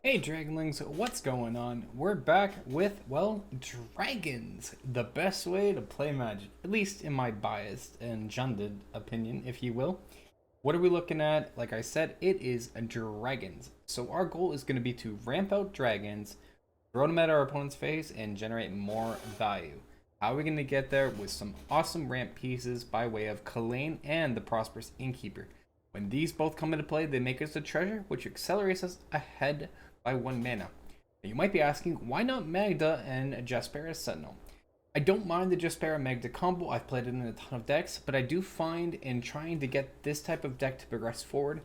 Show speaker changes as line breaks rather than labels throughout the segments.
Hey Dragonlings, what's going on? We're back with, well, dragons. The best way to play Magic, at least in my biased and junded opinion, if you will. What are we looking at? Like I said, it is dragons. So our goal is going to be to ramp out dragons, throw them at our opponent's face, and generate more value. How are we going to get there? With some awesome ramp pieces by way of Kalane and the Prosperous Innkeeper. When these both come into play, they make us a treasure, which accelerates us ahead by 1 mana. Now you might be asking, why not Magda and Jaspera Sentinel? I don't mind the Jaspera Magda combo, I've played it in a ton of decks, but I do find in trying to get this type of deck to progress forward,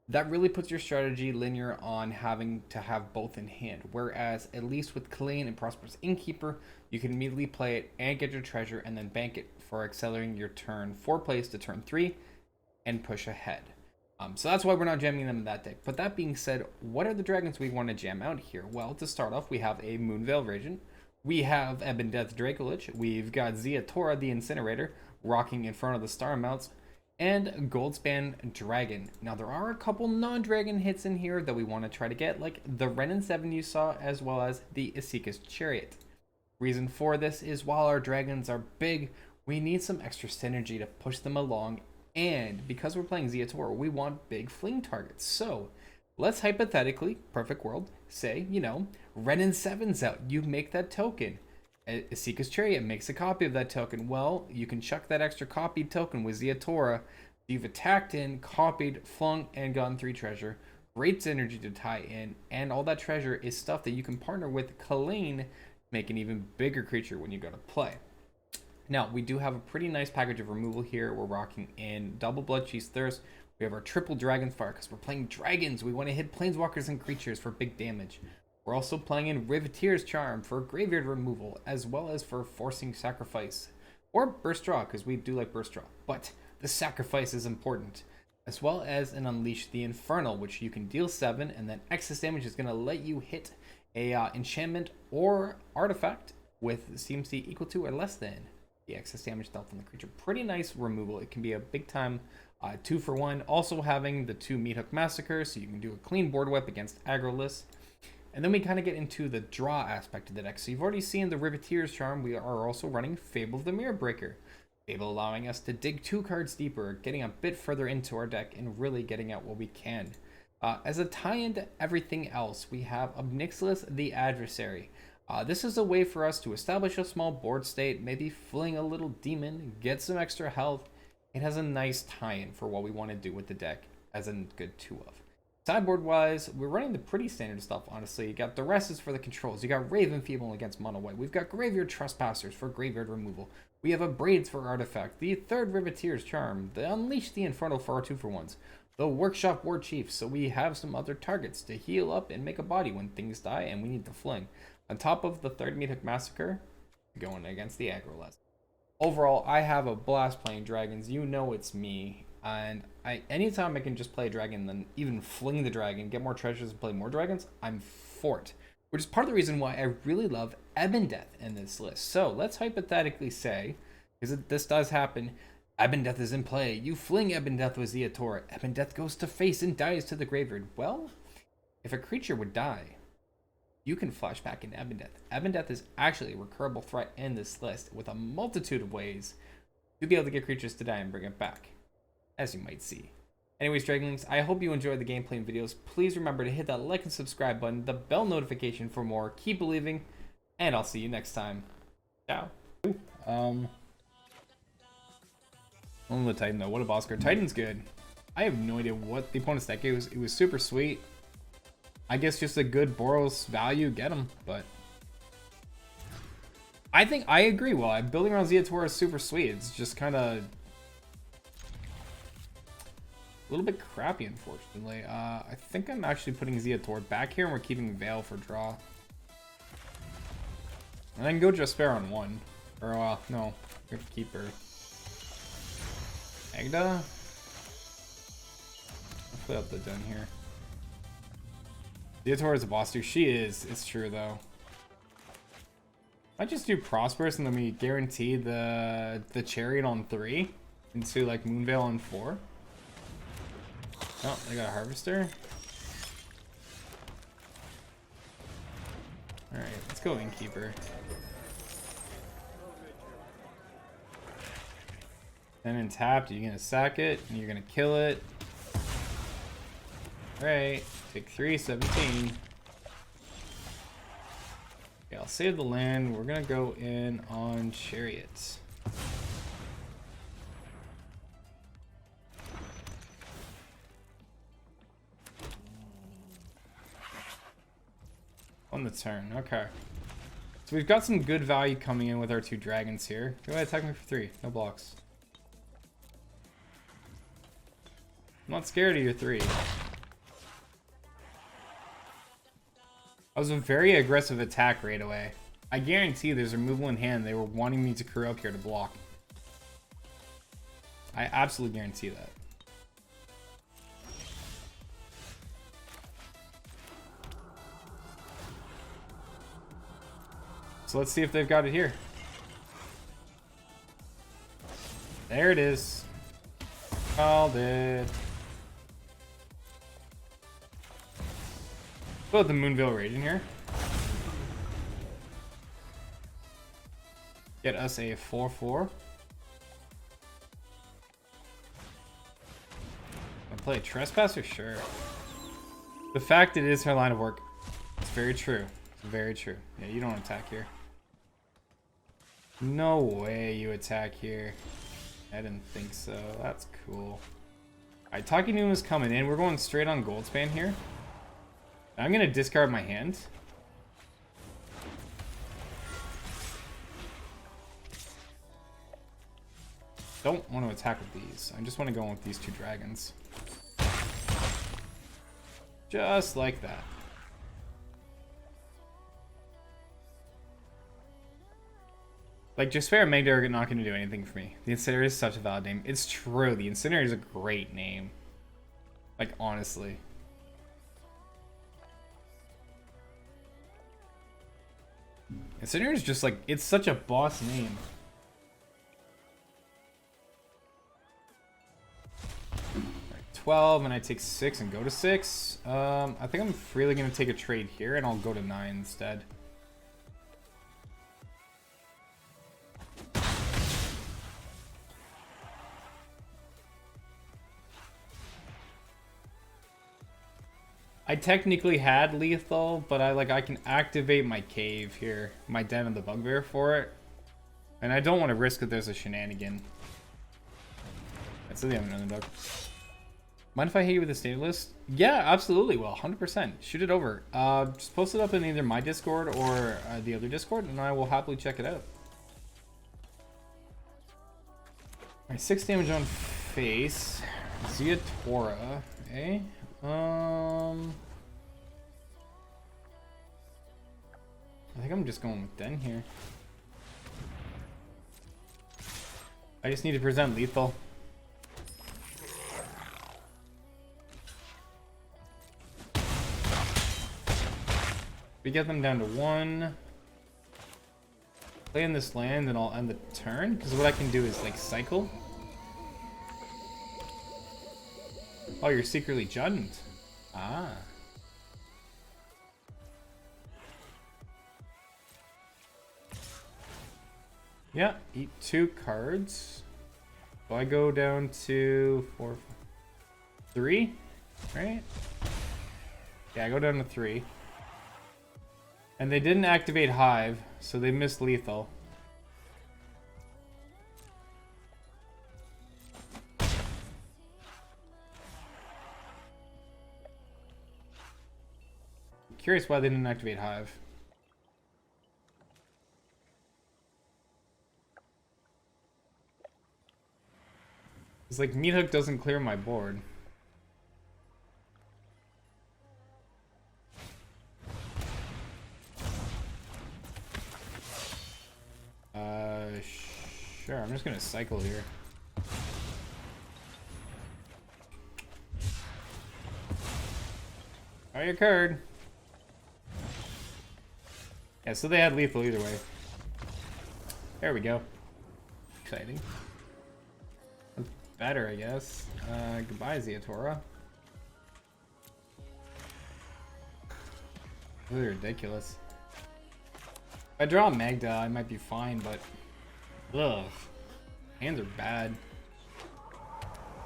that really puts your strategy linear on having to have both in hand. Whereas, at least with Kalane and Prosperous Innkeeper, you can immediately play it and get your treasure and then bank it for accelerating your turn 4 plays to turn 3 and push ahead. So that's why we're not jamming them in that deck. But that being said, what are the dragons we want to jam out here? Well, to start off, we have a Moonveil Regent. We have Ebon Death Dracolich. We've got Ziatora the Incinerator, rocking Inferno the Star Mounts, and Goldspan Dragon. Now, there are a couple non-dragon hits in here that we want to try to get, like the Renin 7 you saw, as well as the Esika's Chariot. Reason for this is while our dragons are big, we need some extra synergy to push them along. And because we're playing Ziatora, we want big fling targets. So let's hypothetically, perfect world, say, Renin 7's out. You make that token. Esika's Chariot makes a copy of that token. Well, you can chuck that extra copied token with Ziatora. You've attacked in, copied, flung, and gotten 3 treasure. Great synergy to tie in. And all that treasure is stuff that you can partner with Kalane to make an even bigger creature when you go to play. Now, we do have a pretty nice package of removal here. We're rocking in double Bloodchief's Thirst. We have our triple Dragonfire because we're playing dragons. We want to hit planeswalkers and creatures for big damage. We're also playing in Riveteer's Charm for graveyard removal, as well as for forcing sacrifice. Or burst draw, because we do like burst draw. But the sacrifice is important. As well as an Unleash the Inferno, which you can deal 7, and then excess damage is going to let you hit a enchantment or artifact with CMC equal to or less than the excess damage dealt on the creature. Pretty nice removal. It can be a big time 2-for-1. Also having the 2 Meathook Massacre, so you can do a clean board wipe against aggro lists. And then we kind of get into the draw aspect of the deck. So you've already seen the Riveteer's Charm. We are also running Fable the Mirror Breaker. Fable allowing us to dig 2 cards deeper, getting a bit further into our deck and really getting out what we can. As a tie-in to everything else, we have Obnixilis the Adversary. This is a way for us to establish a small board state, maybe fling a little demon, get some extra health. It has a nice tie-in for what we want to do with the deck as a good 2 of. Sideboard wise, we're running the pretty standard stuff, honestly. You got Duresses for the controls. You got Raven Feeble against Mono White. We've got Graveyard Trespassers for graveyard removal. We have a Braids for artifact. The 3rd Riveteer's Charm. The Unleash the Inferno for our 2-for-1s. The Workshop War Chief, so we have some other targets to heal up and make a body when things die and we need to fling. On top of the 3rd Meathook Massacre, going against the aggro list. Overall, I have a blast playing dragons. You know it's me. And anytime I can just play a dragon, then even fling the dragon, get more treasures and play more dragons, I'm for it. Which is part of the reason why I really love Ebon Death in this list. So let's hypothetically say, because this does happen, Ebon Death is in play. You fling Ebon Death with Ziatora. Ebon Death goes to face and dies to the graveyard. Well, if a creature would die, you can flash back in Ebon Death. Ebon Death is actually a recurable threat in this list with a multitude of ways to be able to get creatures to die and bring it back, as you might see. Anyways, Dragonlings, I hope you enjoyed the gameplay and videos. Please remember to hit that like and subscribe button, the bell notification for more. Keep believing, and I'll see you next time. Ciao. Only the Titan though. What a boss card. Titan's good. I have no idea what the opponent's deck is. It was super sweet. I guess just a good Boros value, get him, but I think I agree. Well, building around Ziatora is super sweet. It's just kind of a little bit crappy, unfortunately. I think I'm actually putting Ziatora back here, and we're keeping Veil for draw. And I can go Jaspera on 1. Or, no, we have to keep her. Magda? I'll put up the done here. Ziatora is a boss too. She is. It's true though. I just do Prosperous and then we guarantee the Chariot on 3 into like Moonveil on 4. Oh, I got a Harvester. Alright, let's go Innkeeper. Then in tapped, you're gonna sack it, and you're gonna kill it. Alright, take 3, 17. Okay, I'll save the land. We're gonna go in on Chariots. On the turn, okay. So we've got some good value coming in with our 2 dragons here. Go ahead, attack me for 3, no blocks. I'm not scared of your 3. That was a very aggressive attack right away. I guarantee there's a removal in hand. They were wanting me to crew up here to block. I absolutely guarantee that. So let's see if they've got it here. There it is. Called it. Put the Moonveil Raid in here. Get us a 4/4. I'll play a Trespasser? Sure. The fact it is her line of work. It's very true. It's very true. Yeah, you don't attack here. No way you attack here. I didn't think so. That's cool. Alright, Talking Noom is coming in. We're going straight on Goldspan here. I'm gonna discard my hand. Don't want to attack with these. I just want to go in with these 2 dragons. Just like that. Like, Jaspera and Magda are not going to do anything for me. The Incinerator is such a valid name. It's true. The Incinerator is a great name. Like, honestly. Incinerator is just like, it's such a boss name. Right, 12, and I take 6 and go to 6. I think I'm freely going to take a trade here, and I'll go to 9 instead. I technically had lethal, but I can activate my cave here, my Den of the Bugbear for it. And I don't want to risk that there's a shenanigan. That's the other underdog. Mind if I hit you with a standard list? Yeah, absolutely. Well, 100%. Shoot it over. Just post it up in either my Discord or the other Discord, and I will happily check it out. Alright, 6 damage on face. Ziatora, eh? I think I'm just going with Den here. I just need to present lethal. We get them down to 1. Play in this land and I'll end the turn, because what I can do is like cycle. Oh, you're secretly Judged. Ah. Yeah, eat 2 cards. So I go down to 4, 3, right? Yeah, I go down to 3. And they didn't activate Hive, so they missed lethal. Curious why they didn't activate Hive. It's like Meat Hook doesn't clear my board. Sure, I'm just gonna cycle here. Oh, your card. Yeah, so they had lethal either way. There we go. Exciting. That's better, I guess. Goodbye, Ziatora. Really ridiculous. If I draw Magda, I might be fine, but ugh, hands are bad.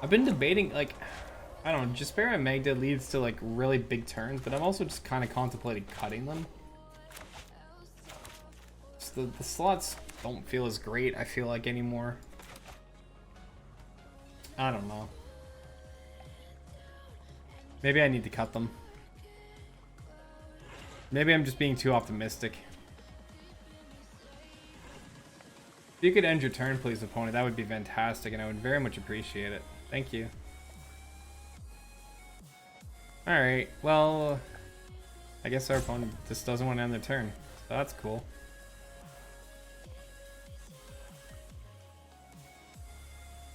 I've been debating, like, I don't know, Jaspera and Magda leads to like really big turns, but I'm also just kind of contemplating cutting them. So the slots don't feel as great, I feel like, anymore. I don't know. Maybe I need to cut them. Maybe I'm just being too optimistic. If you could end your turn, please, opponent, that would be fantastic, and I would very much appreciate it. Thank you. Alright, well, I guess our opponent just doesn't want to end their turn. So that's cool.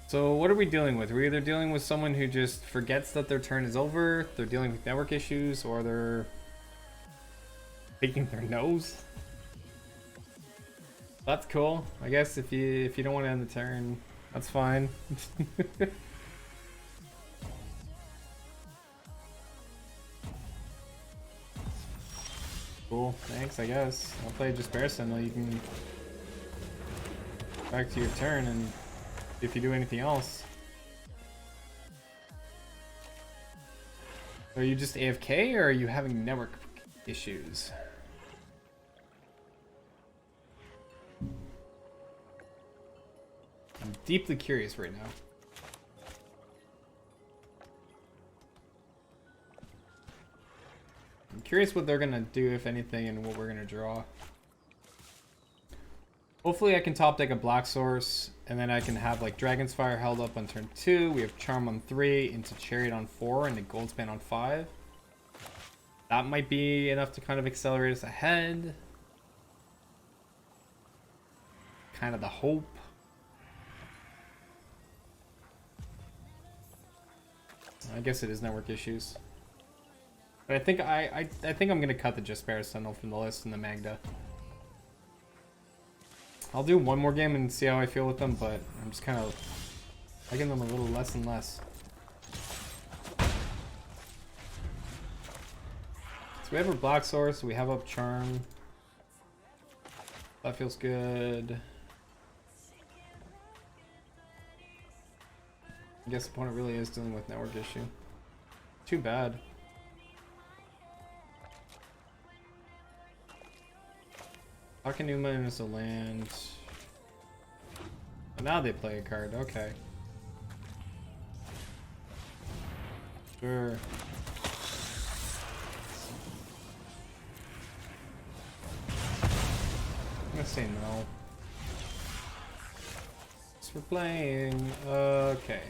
So what are we dealing with? We're either dealing with someone who just forgets that their turn is over, they're dealing with network issues, or they're picking their nose. That's cool. I guess if you don't want to end the turn, that's fine. Cool. Thanks, I guess. I'll play Jaspera Sentinel. You can back to your turn, and if you do anything else. Are you just AFK, or are you having network issues? I'm deeply curious right now. I'm curious what they're gonna do, if anything, and what we're gonna draw. Hopefully I can top deck a black source, and then I can have like Dragon's Fire held up on turn 2, we have Charm on 3, into Chariot on 4, and the Goldspan on 5. That might be enough to kind of accelerate us ahead. Kind of the hope. I guess it is network issues. But I think I think I'm gonna cut the Jaspera Sentinel from the list and the Magda. I'll do one more game and see how I feel with them, but I'm just kind of liking them a little less and less. So we have our black source, we have up Charm. That feels good. I guess the opponent really is dealing with network issue. Too bad. Akanuma is a land. But now they play a card, okay. Sure. I'm gonna say no. So we're playing. Okay.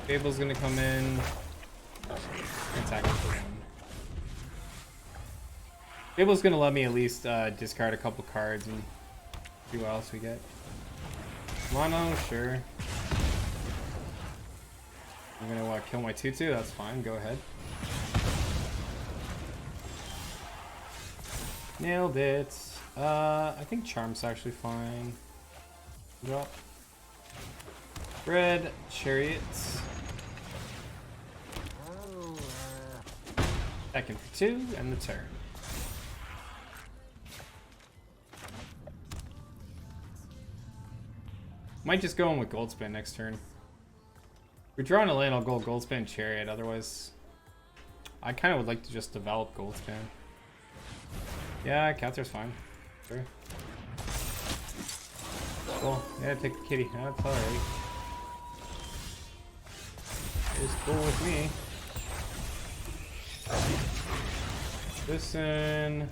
Fable's gonna come in. Attack for one. Fable's gonna let me at least discard a couple cards and see what else we get. Mono, sure. I'm gonna kill my 2/2, that's fine, go ahead. Nailed it. I think Charm's actually fine. Drop. Red, Chariots. Second for 2, and the turn. Might just go in with Goldspan next turn. If we're drawing a land, I'll go Goldspan Chariot. Otherwise, I kind of would like to just develop Goldspan. Yeah, Counter's fine. Sure. Cool. Yeah, take the kitty. That's alright. It's cool with me. Listen.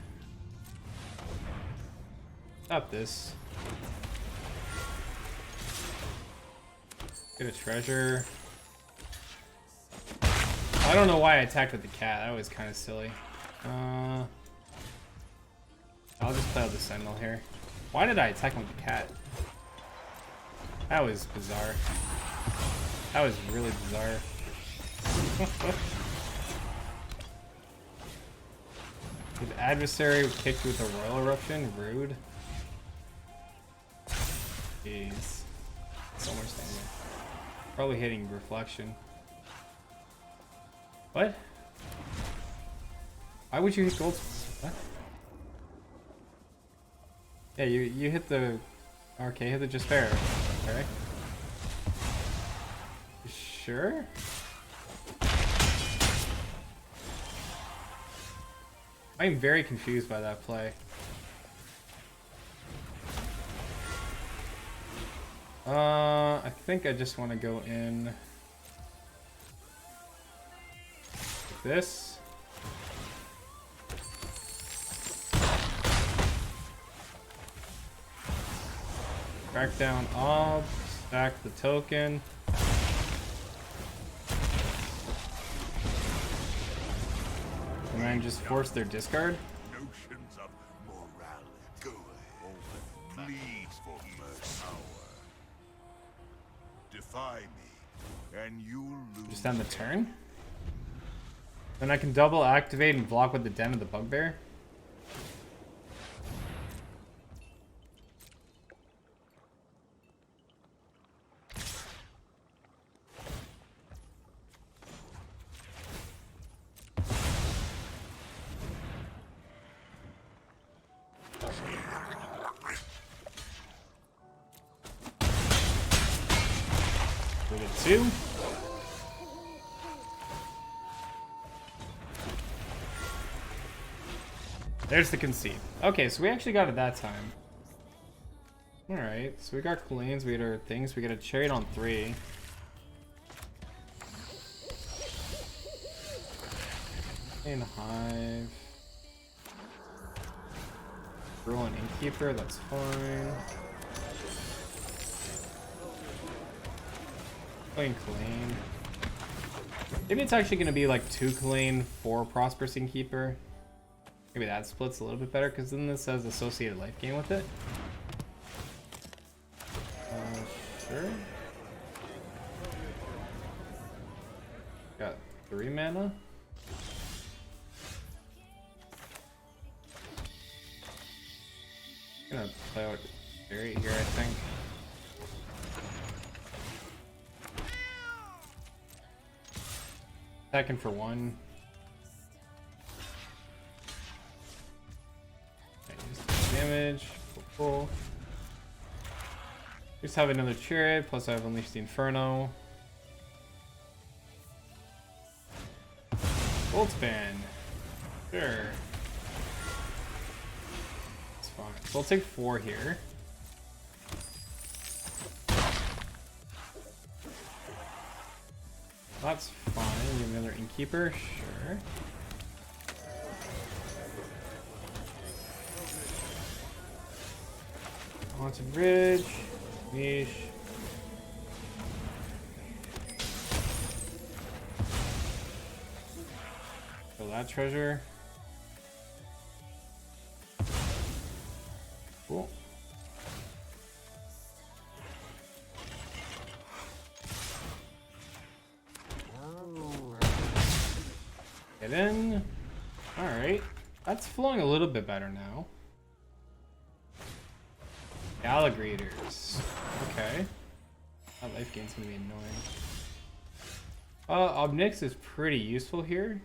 Stop this. Get a treasure. I don't know why I attacked with the cat. That was kind of silly. I'll just play out the Sentinel here. Why did I attack him with the cat? That was bizarre. That was really bizarre. The adversary kicked with a Royal Eruption? Rude. Jeez. So much damage. Probably hitting Reflection. What? Why would you hit gold? What? Yeah, you hit the... Okay, hit the Jaspera. Okay. Sure? I'm very confused by that play. I think I just want to go in like this. Crack down all, stack the token. And then just force their discard.
Notions of morality. Pleads for mercy. Defy me, and you'll lose.
Just end the turn. Then I can double activate and block with the Den of the Bugbear. We get 2. There's the concede. Okay, so we actually got it that time. Alright, so we got Cleans, we got our things, we got a Chariot on 3. And Hive. Gruul and Innkeeper, that's fine. Playing Clean. Maybe it's actually going to be like 2 Clean, 4 Prosperous Innkeeper. Maybe that splits a little bit better, because then this has associated life gain with it. Sure. Got 3 mana. I'm gonna play out Barry here, I think. Attacking for 1. Damage. Cool. Just have another Chariot, plus I've unleashed the Inferno. Goldspan. Sure. It's fine. So I'll take 4 here. That's fine. You have another Innkeeper? Sure. Haunted Ridge, Niche. Kill that treasure. Cool. Get in. Alright. That's flowing a little bit better now. Alligators. Okay. That life gain's gonna be annoying. Obnix is pretty useful here.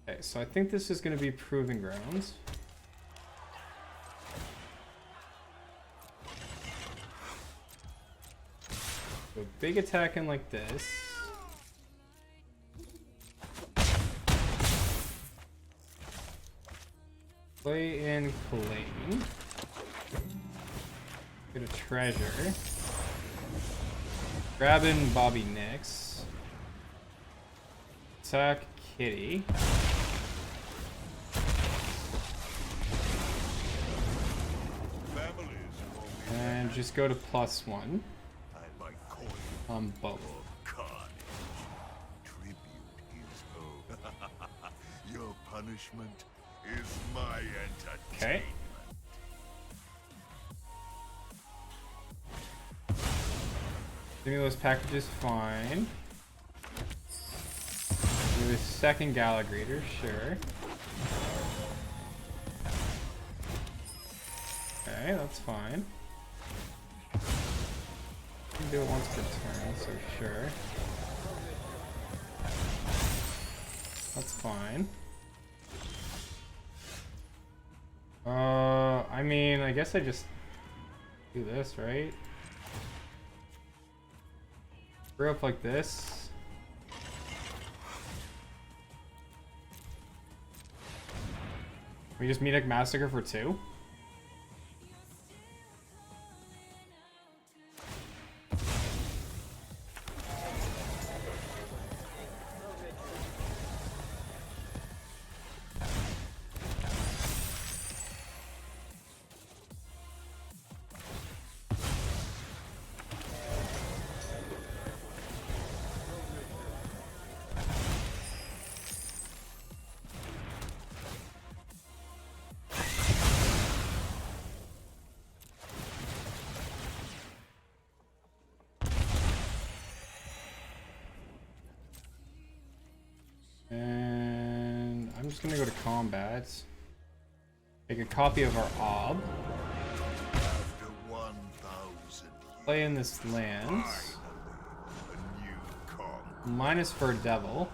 Okay, so I think this is gonna be Proving Grounds. So big attack in like this. Play in Claim. Get a treasure. Grabbing Bobby Nix. Attack Kitty. And just go to +1. Bubble.
Tribute is owed. Your punishment is my entertainment.
Okay. Stimulus package is fine. Do a second Gallagher, sure. Okay, that's fine. You can do it once per turn, so sure. That's fine. I mean, I guess I just do this, right? Screw up like this. We just meet a massacre for 2? And I'm just gonna go to combat. Make a copy of our Ob.
After 1,000
Play in this lands.
a new conqueror.
Minus for Devil.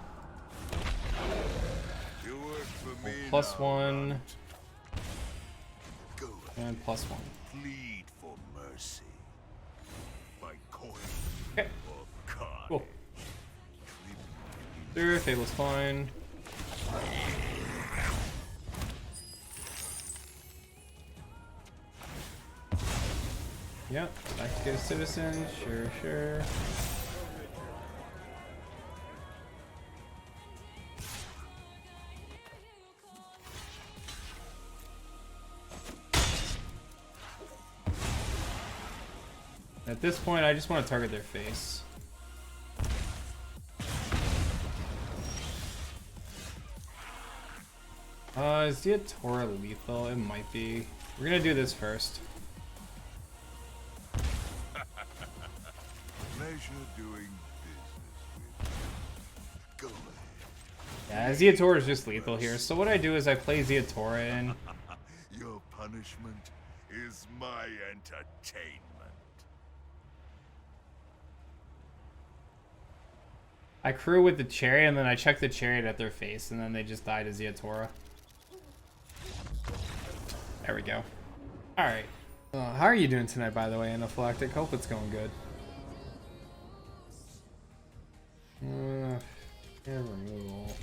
You work for me
Plus
now,
1
Runt. Go ahead.
and plus 1.
Plead for mercy. By coin
Okay,
or carnage.
cool. Sure, Fable's fine. Yep, back to get a citizen. Sure, sure. At this point, I just want to target their face. Is Ziatora lethal? It might be. We're gonna do this first.
Pleasure doing business with you. Go ahead.
Yeah, Ziatora is just lethal here. So what I do is I play Ziatora in.
Your punishment is my entertainment.
I crew with the chariot and then I check the chariot at their face and then they just die to Ziatora. There we go. Alright. How are you doing tonight, by the way, Anaphylactic? Hope it's going good. Yeah, removal.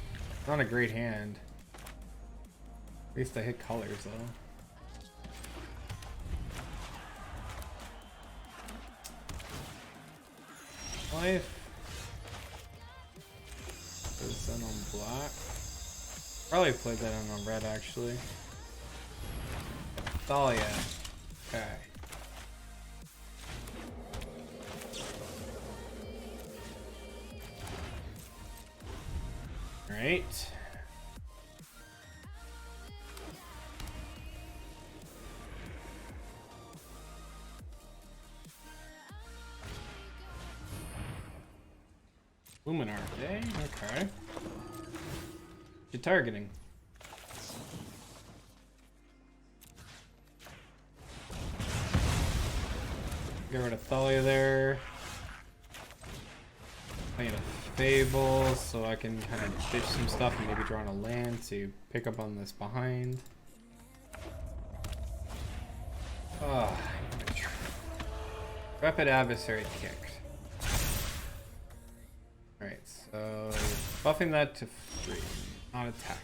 Not a great hand. At least I hit colors, though. Life. Is that on black? Probably played that on red, actually. Oh yeah. Okay. Alright. Luminar, eh? Okay. You're targeting. Get rid of Thalia there. Playing a Fable so I can kind of ditch some stuff and maybe draw on a land to pick up on this behind. Rapid Adversary kicked. Alright, so buffing that to 3, not attack.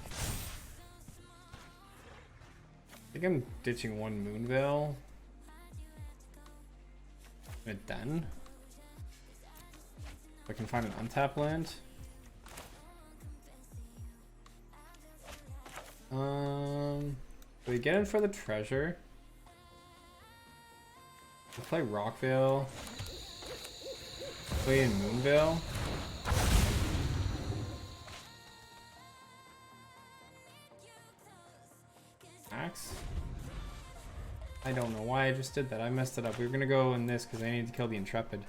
I think I'm ditching one Moonveil. And then I can find an untap land. We get in for the treasure. We'll play Rockvale. Play in Moonveil. Axe. I don't know why I just did that. I messed it up. We were gonna go in this because I need to kill the Intrepid.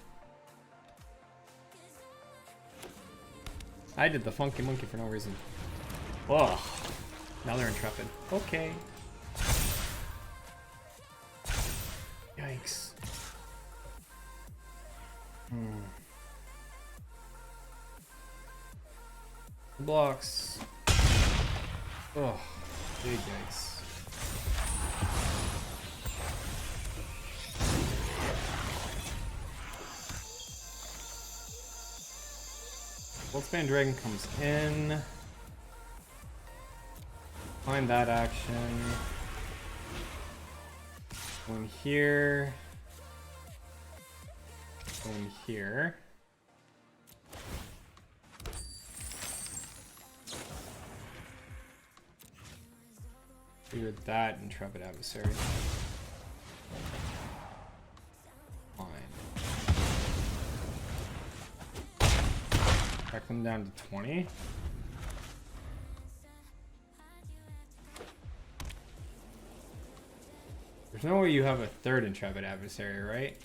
I did the funky monkey for no reason. Whoa. Now they're Intrepid. Okay. Yikes. Blocks. Oh, big yikes. Goldspan Dragon comes in. Find that action. One here. One here. Figured that Intrepid Adversary. Fine. Back them down to 20. There's no way you have a third Intrepid Adversary, right?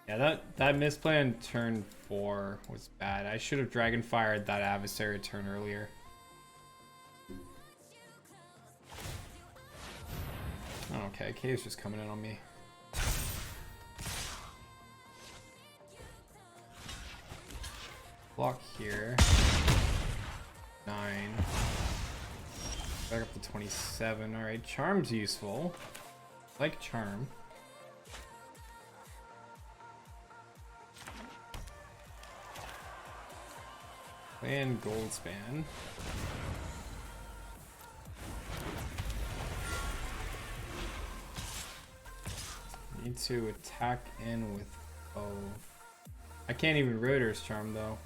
Yeah, that misplay on turn 4 was bad. I should have Dragon Fired that Adversary turn earlier. Oh, okay, Cave's just coming in on me. Block here. 9. Back up to 27. Alright, Charm's useful. I like Charm. And Goldspan. Need to attack in with bow. I can't even Rotor's Charm though.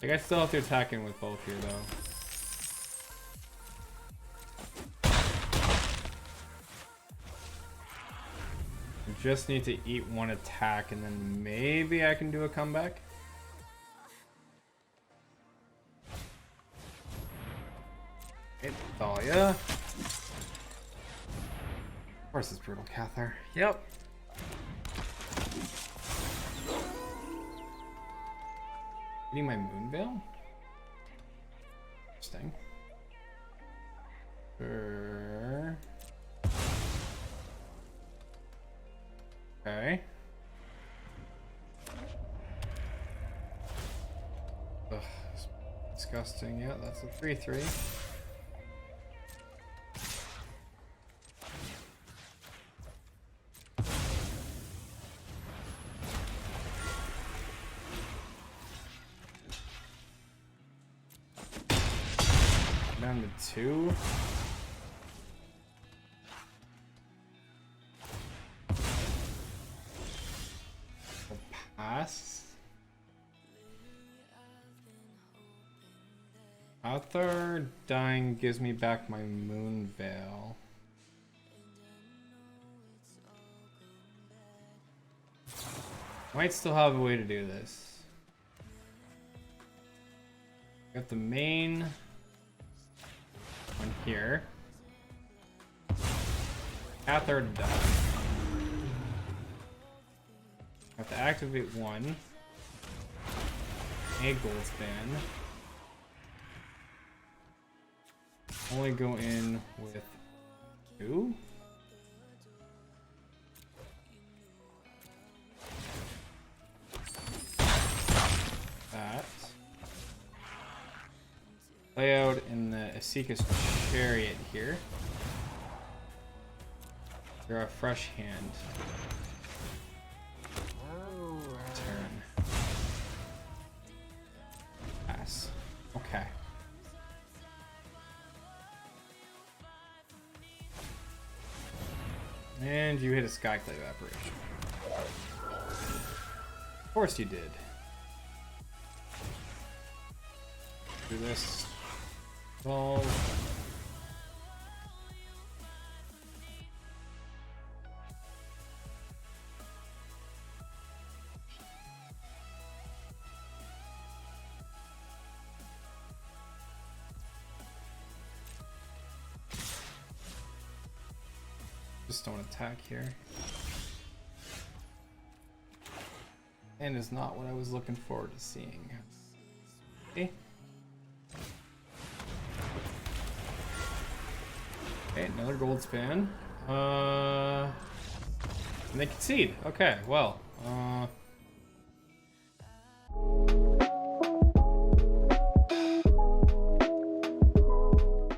Like I still have to attack in with both here though. I just need to eat one attack and then maybe I can do a comeback. Thalia. Of course it's Brutal Cathar. Yep. Getting my Moonveil? Interesting. Okay. Ugh, disgusting. Yeah, that's a 3/3. Down to 2. I'll pass. Author dying gives me back my Moonveil. Might still have a way to do this. Got the main one here. Cathar done. Have to activate one. A Goldspan. Only go in with 2. That. Play out in the Asika's Chariot here. Draw a fresh hand. Turn. Pass. Okay. And you hit a Skyclave Apparition. Of course you did. Do this. 12. Just don't attack here. And is not what I was looking forward to seeing. Okay. Okay, another Goldspan. And they concede. Okay, well.